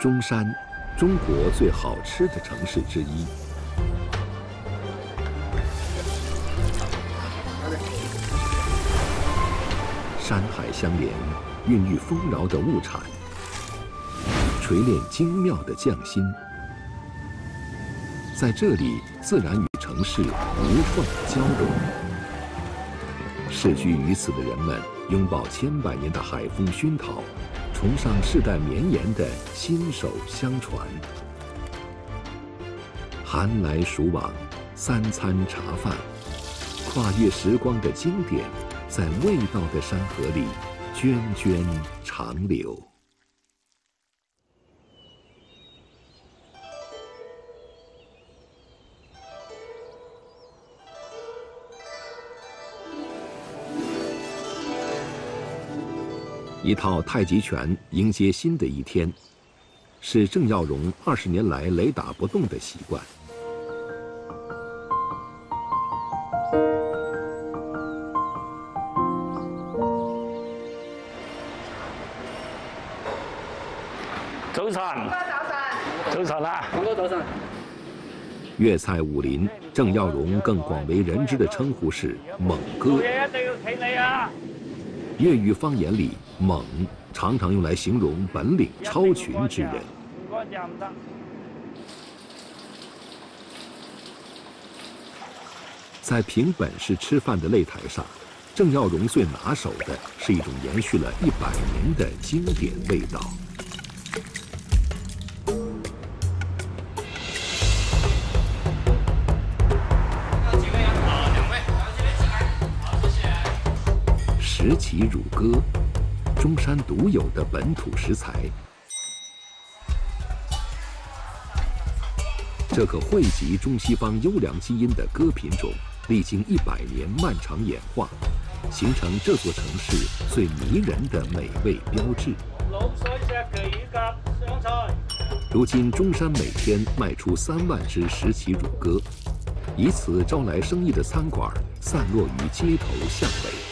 中山，中国最好吃的城市之一。山海相连，孕育丰饶的物产，锤炼精妙的匠心。在这里，自然与城市无缝交融。世居于此的人们，拥抱千百年的海风熏陶，崇尚世代绵延的心手相传。寒来暑往，三餐茶饭，跨越时光的经典，在味道的山河里涓涓长流。一套太极拳迎接新的一天，是郑耀荣20年来雷打不动的习惯。早晨，早晨啊！早晨。粤菜武林，郑耀荣更广为人知的称呼是“猛哥”。一定要企你啊！粤语方言里，“猛”常常用来形容本领超群之人。唔該就唔得。在凭本事吃饭的擂台上，郑耀荣最拿手的是一种延续了100年的经典味道。石岐乳鸽，中山独有的本土食材。这个汇集中西方优良基因的鸽品种，历经100年漫长演化，形成这座城市最迷人的美味标志。如今中山每天卖出3万只石岐乳鸽，以此招来生意的餐馆散落于街头巷尾。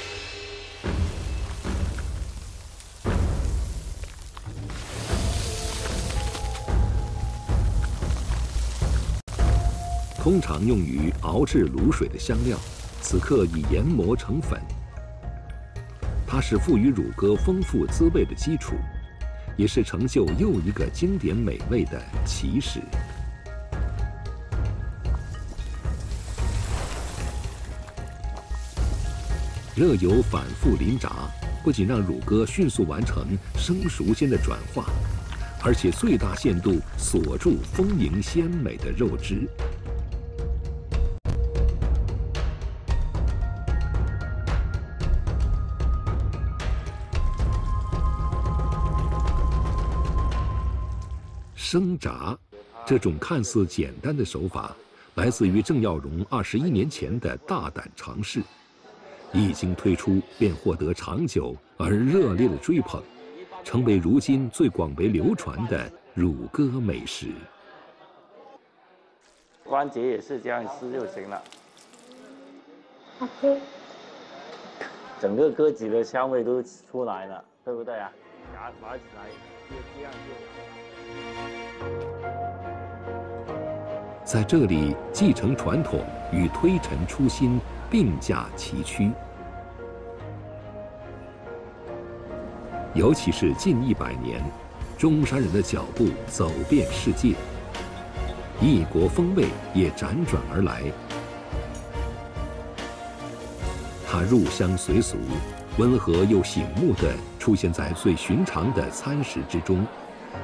通常用于熬制卤水的香料，此刻已研磨成粉。它是赋予乳鸽丰富滋味的基础，也是成就又一个经典美味的起始。热油反复淋炸，不仅让乳鸽迅速完成生熟间的转化，而且最大限度锁住丰盈鲜美的肉汁。生炸，这种看似简单的手法，来自于郑耀荣21年前的大胆尝试，一经推出便获得长久而热烈的追捧，成为如今最广为流传的乳鸽美食。关节也是这样撕就行了。整个鸽子的香味都出来了，对不对啊？夹起来，这样就。在这里，继承传统与推陈出新并驾齐驱。尤其是近100年，中山人的脚步走遍世界，异国风味也辗转而来。它入乡随俗，温和又醒目地出现在最寻常的餐食之中，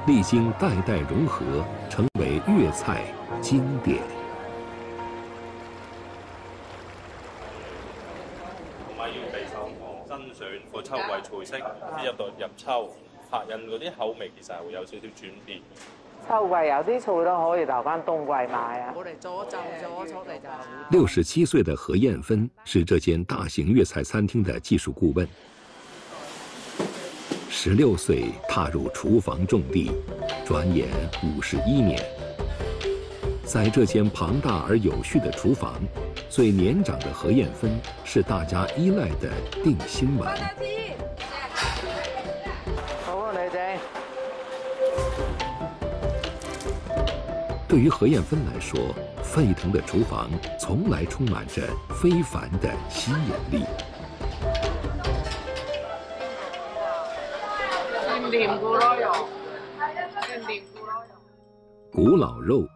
历经代代融合，成为粤菜经典。同埋要備手珍選個秋季菜式，入秋拍印嗰啲口味，其實係會有少少轉變。秋季有啲菜都可以留翻冬季賣啊！我哋咗就67歲的何燕芬是這間大型粵菜餐廳的技術顧問。16歲踏入廚房重地，轉眼51年。在這間龐大而有序的廚房，最年長的何燕芬是大家依賴的定心丸。好啊，你哋。对于何艳芬来说，沸腾的厨房从来充满着非凡的吸引力。古老肉，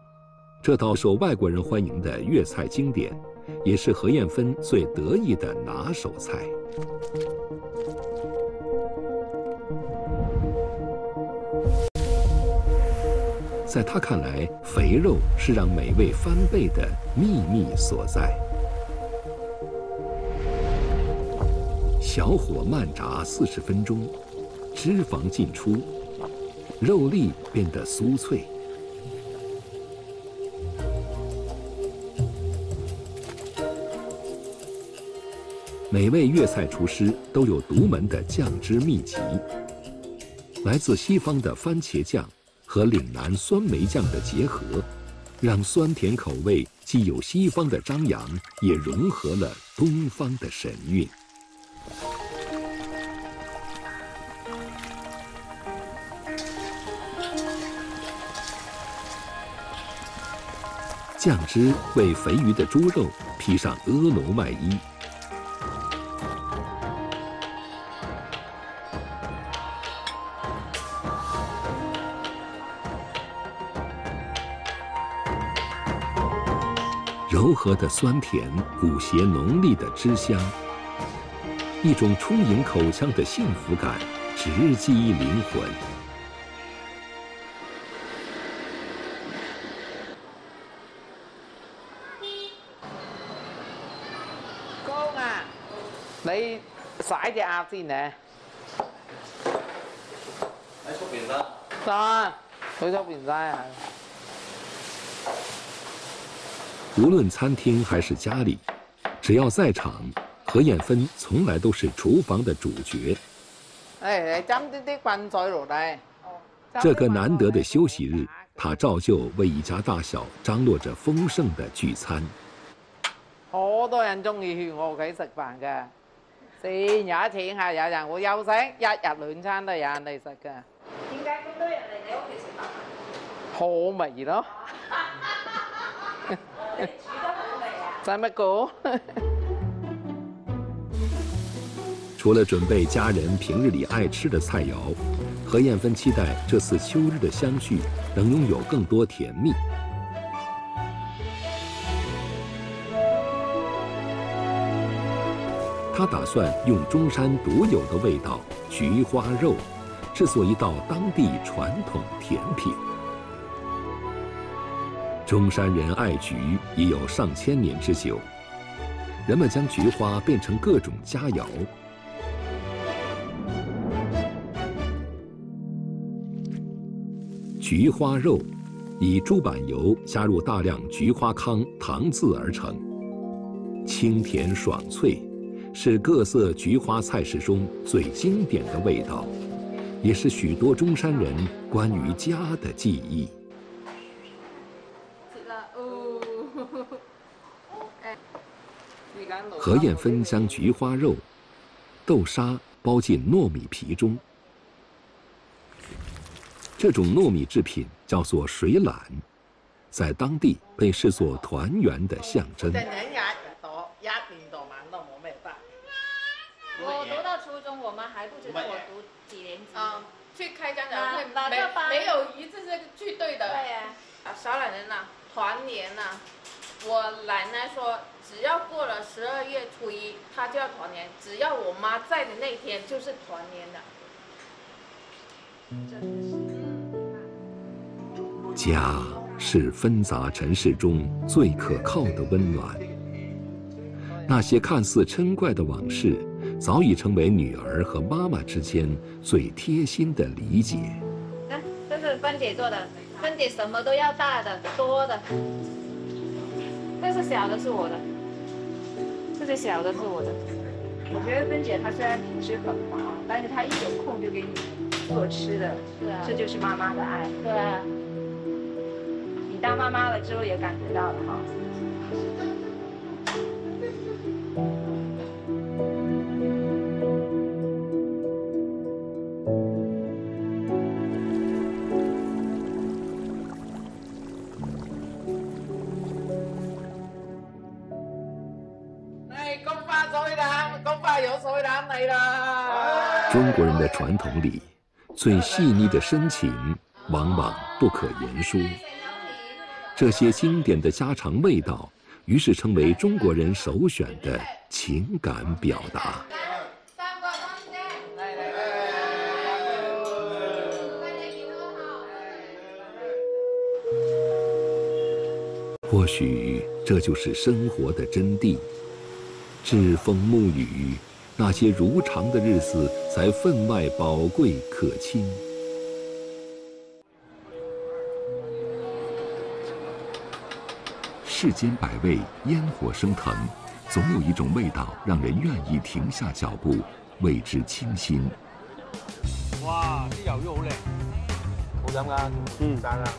这道受外国人欢迎的粤菜经典，也是何艳芬最得意的拿手菜。在他看来，肥肉是让美味翻倍的秘密所在。小火慢炸40分钟，脂肪进出，肉粒变得酥脆。每位粤菜厨师都有独门的酱汁秘籍，来自西方的番茄酱和岭南酸梅酱的结合，让酸甜口味既有西方的张扬，也融合了东方的神韵。酱汁为肥鱼的猪肉披上婀娜外衣。柔和的酸甜鼓谐浓丽的汁香，一种充盈口腔的幸福感直击灵魂。公啊，你洗隻鴨先呢？喺出邊得。得，去出邊曬係。无论餐厅还是家里，只要在场，何艳芬从来都是厨房的主角。誒，你斟啲滾水落嚟。这个難得的休息日，她照舊為一家大小張羅着豐盛的聚餐。好多人中意去我屋企食飯嘅，先有一天係有人會休息，一日2餐都有人嚟食嘅。點解咁多人嚟你屋企食飯啊？好味咯！你煮得好味啊！使乜講？除了准备家人平日里爱吃的菜肴，何艳芬期待这次秋日的相聚能拥有更多甜蜜。她打算用中山独有的味道菊花肉，制作一道当地传统甜品。中山人爱菊已有上千年之久，人们将菊花变成各种佳肴。菊花肉以猪板油加入大量菊花糠糖渍而成，清甜爽脆，是各色菊花菜式中最经典的味道，也是许多中山人关于家的记忆。何艳芬将菊花肉、豆沙包进糯米皮中，这种糯米制品叫做水榄，在当地被视作团圆的象征。我读到初中，我妈还不知道我读几年级。去开家长会，没有一次是去对的。对呀。小奶奶呐，团年呐，我奶奶说，只要过了12月初1，她就要团年；只要我妈在的那天，就是团年的。真的是。家是纷杂尘世中最可靠的温暖。那些看似嗔怪的往事，早已成为女儿和妈妈之间最贴心的理解。这是芬姐做的，芬姐什么都要大的、多的。这是小的是我的，这是小的是我的。我觉得芬姐她虽然平时很忙，但是她一有空就给你做吃的，是啊，这就是妈妈的爱。对啊，你当妈妈了之后也感觉到了哈。有水腩嚟啦！中国人的传统里，最细腻的深情往往不可言说。这些经典的家常味道，于是成为中国人首选的情感表达。或许这就是生活的真谛。栉风沐雨，那些如常的日子才分外宝贵可亲。世间百味，烟火升腾，总有一种味道让人愿意停下脚步，为之倾心。哇！啲魷魚好靚，好飲噶，讚啊，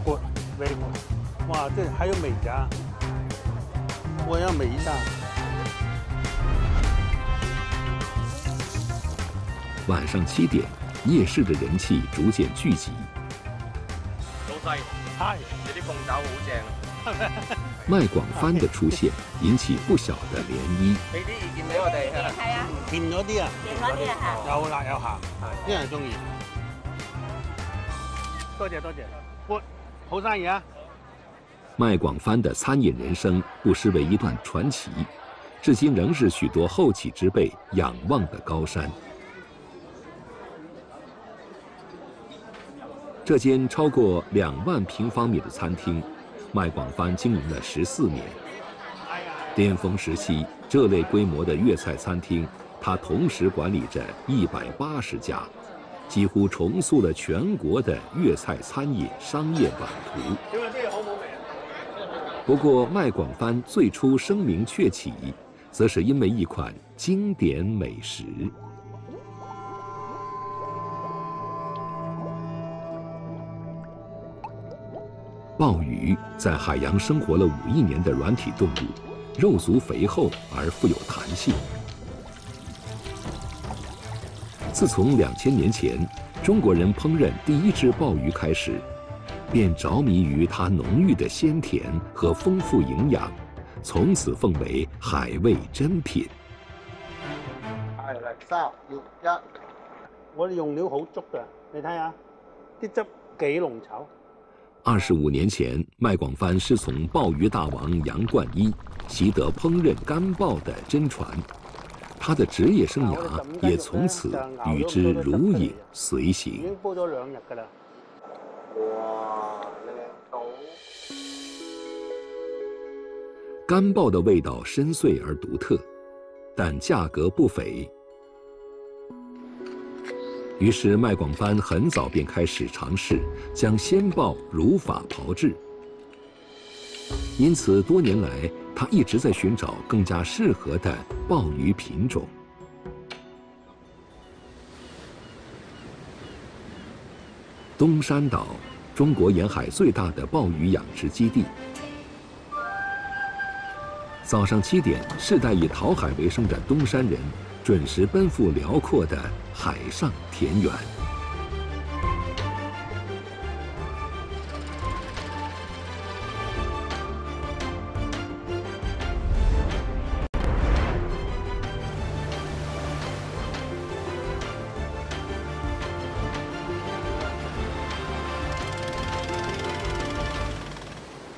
過味喎，哇！這還有美甲，我要美甲。晚上7点，夜市的人气逐渐聚集。老細，係，你啲鳳爪好正。卖廣番的出現引起不小的漣漪。俾啲意見俾我哋啊！係啊，甜咗啲啊，甜嗰啲啊嚇。有辣有鹹，啲人中意。多謝多謝，喂，好生意啊！卖廣番的餐飲人生不失為一段傳奇，至今仍是許多後起之輩仰望的高山。這間超過2萬平方米的餐廳，卖廣番經營了14年。巔峰時期，這類規模的粵菜餐廳，它同時管理着180家，幾乎重塑了全國的粵菜餐飲商業版圖。不過，賣廣番最初聲名鵲起，則是因為一款經典美食。鮑魚在海洋生活了5億年的軟體動物，肉足肥厚而富有彈性。自從2000年前中國人烹飪第一隻鮑魚開始，便着迷於它濃郁的鮮甜和豐富營養，從此奉為海味珍品。係嚟3、2、1，我哋用料好足㗎，你睇下，啲汁幾濃稠。25年前，賣廣番師從鮑魚大王楊冠一習得烹飪乾鮑的真傳，他的職業生涯也從此與之如影隨形。已經煲咗2日㗎啦。哇，靚到！乾鮑的味道深邃而獨特，但價格不菲。於是賣廣番很早便開始嘗試將鮮鮑如法炮製，因此多年來，他一直在尋找更加適合的鮑魚品種。東山島，中國沿海最大的鮑魚養殖基地。早上7點，世代以討海為生的東山人準時奔赴遼闊的海上田園。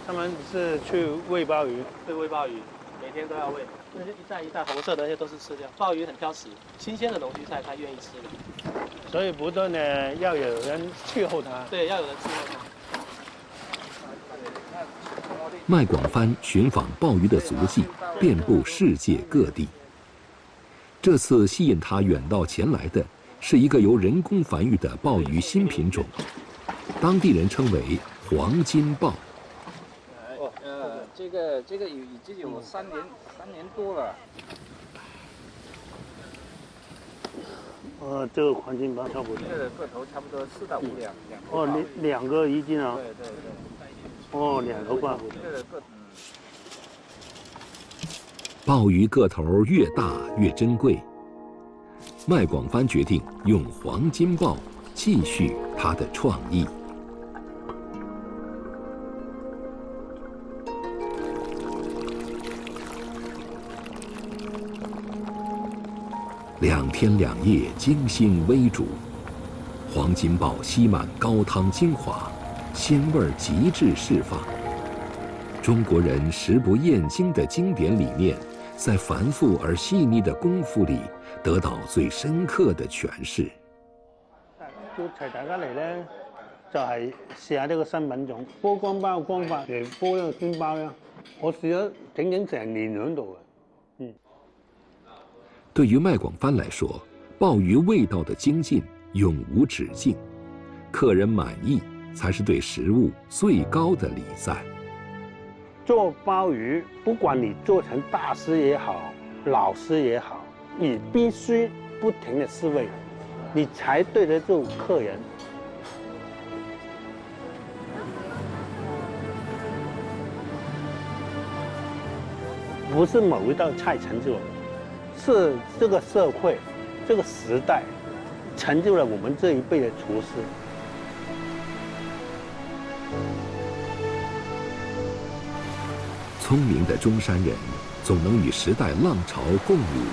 他們是去餵鮑魚，会餵鮑魚，每天都要餵。那些一袋紅色的那些都是吃掉。鮑魚很挑食，新鮮的東西菜它願意吃的。所以不斷的要有人伺候它。對，要有人伺候它。賣廣番尋訪鮑魚的足跡遍布世界各地。這次吸引他遠道前來的是一個由人工繁育的鮑魚新品種，當地人稱為黃金鮑。這個已經有3年多了。這個黃金鮑差不多。這個個頭差不多4到5兩。哦，2個1斤啊。對對對。哦，2頭鮑。鮑魚個頭越大越珍貴，賣廣番決定用黃金鮑繼續他的創意。2天2夜精心煨煮，黄金鲍吸满高汤精华，鲜味极致释放。中国人食不厌精的经典理念，在繁复而细腻的功夫里得到最深刻的诠釋。叫齊大家嚟咧，就係試下呢個新品種煲乾包嘅方法嚟煲呢個煎包啦。我試咗整成年喺度嘅。對於麥廣帆來說，鮑魚味道的精進永無止境，客人滿意才是對食物最高的禮讚。做鮑魚，不管你做成大師也好，老師也好，你必須不停的試味，你才對得住客人。不是某一道菜成就了，是这个社会、这个时代成就了我们这一辈的厨师。聰明的中山人總能與時代浪潮共舞。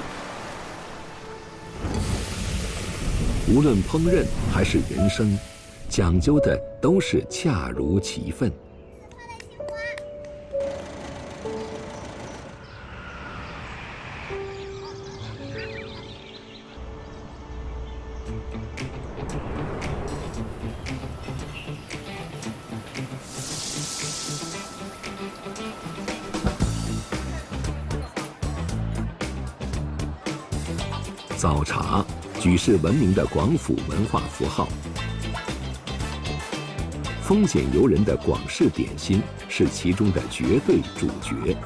無論烹飪還是人生，講究的都是恰如其分。早茶，舉世聞名的廣府文化符號。豐儉由人的廣式點心是其中的絕對主角。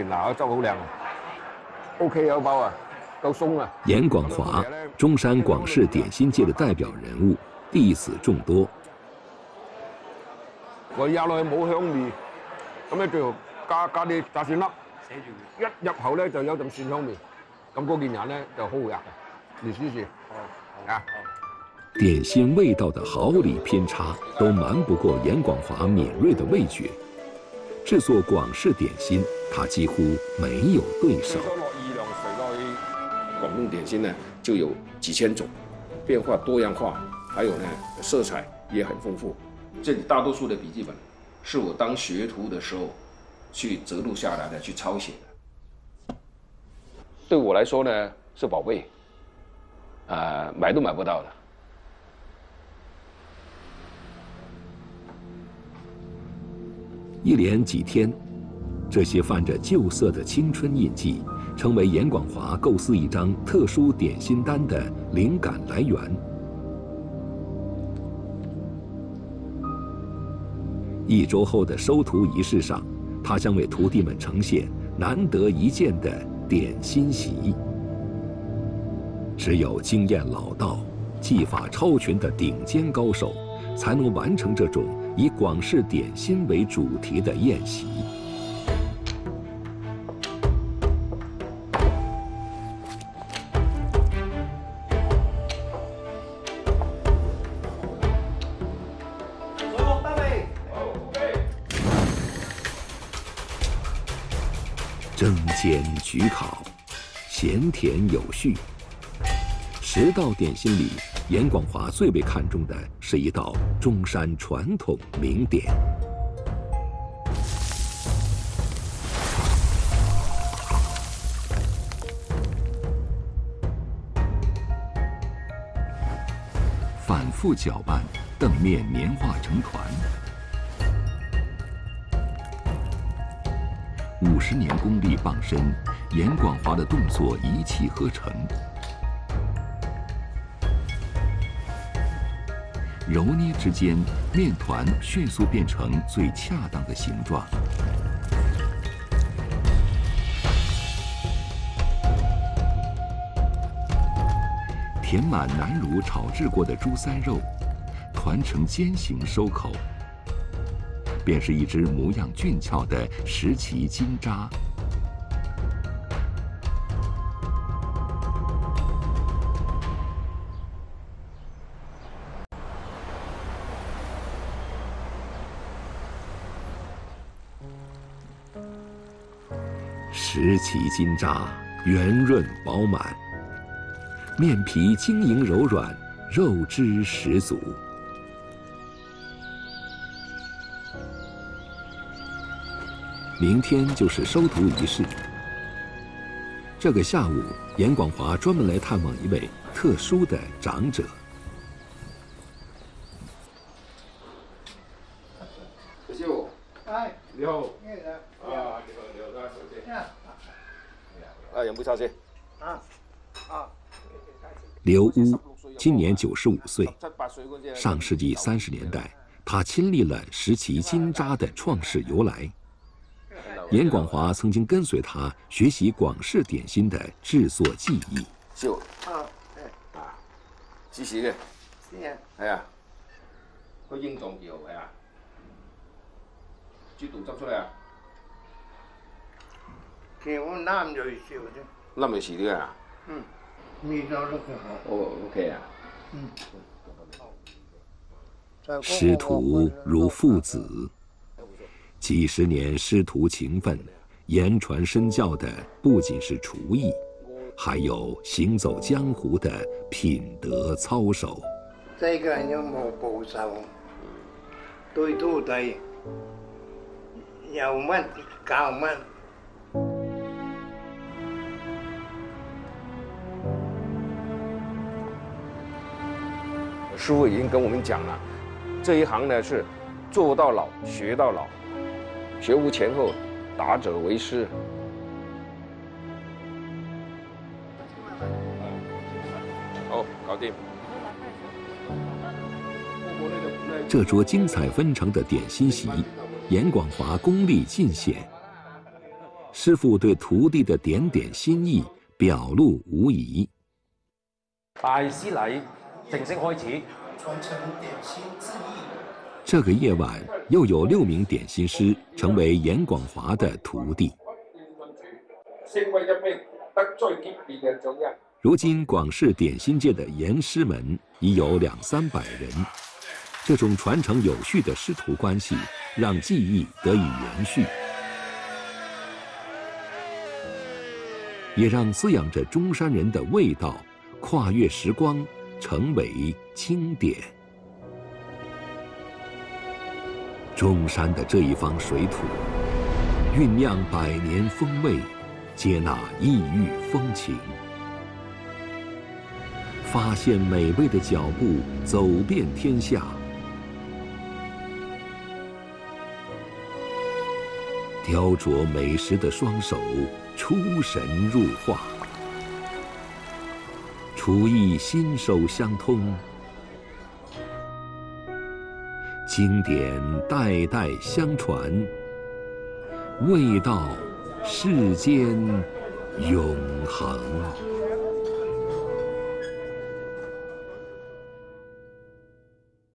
嗱，個汁好靚。OK 有包啊，夠鬆啊！嚴廣華，中山廣式點心界的代表人物，弟子眾多。我咬落去冇香味，咁咧最後加啲炸蒜粒，一入口咧就有陣蒜香味，咁嗰件人咧就好入嘅。你試試啊！點心味道的毫厘偏差，都瞞不過嚴廣華敏銳的味覺。製作廣式點心，他幾乎沒有對手。廣東點心呢就有幾千種，變化多樣化，還有呢色彩也很豐富。這裡大多數的筆記本是我當學徒的時候去摘錄下來的，去抄寫的。對我來說呢是寶貝，買都買不到的。一連幾天，這些泛着舊色的青春印記，成為嚴廣華構思一張特殊點心單的靈感來源。一周後的收徒儀式上，他將為徒弟們呈現難得一見的點心席。只有經驗老道、技法超群的頂尖高手，才能完成這種以廣式點心為主題的宴席。蒸煎焗烤，鹹甜有序。10道點心裡，嚴廣華最被看重的是一道中山傳統名點。反覆攪拌，澄面黏化成團。50年功力傍身，嚴廣華的動作一氣呵成。揉捏之間，面團迅速變成最恰當的形狀。填滿南乳炒製過的豬腮肉，團成尖形收口，便是一隻模樣俊俏的石岐金渣。石岐金渣圆润饱满，面皮晶莹柔软，肉汁十足。明天就是收徒仪式。这个下午，严广华专门来探望一位特殊的长者。小师傅，哎，你好。啊，你好，小姐。啊，饮杯茶先。刘乌今年95岁，上世纪30年代，他亲历了石岐金渣的创始由来。严广华曾经跟随他学习广式点心的制作技艺。師傅，芝士嘅，係啊，個英狀幾好係啊，豬肚執出嚟啊，其實我攬咗少啫，冧咪遲啲啊，味道都幾好。哦 ，OK 啊，師徒如父子。几十年师徒情分，言传身教的不仅是厨艺，还有行走江湖的品德操守。这个人有冇報仇，對徒弟有乜教乜。師傅已經跟我們講了，這一行呢是做到老學到老。學無前後，達者為師。好，搞定。这桌精彩纷呈的点心席，严廣華功力盡顯。師傅對徒弟的點點心意表露無遺。大師禮正式開始。傳承點心技藝。这个夜晚，又有6名点心师成为严廣華的徒弟。如今，廣式點心界的严師們已有200-300人。这种传承有序的師徒关系，让技艺得以延续，也让滋养着中山人的味道跨越时光，成为经典。中山的这一方水土，酝酿100年风味，接纳异域风情，发现美味的脚步走遍天下。雕琢美食的双手出神入化，厨艺心手相通。经典代代相传，味道世间永恒。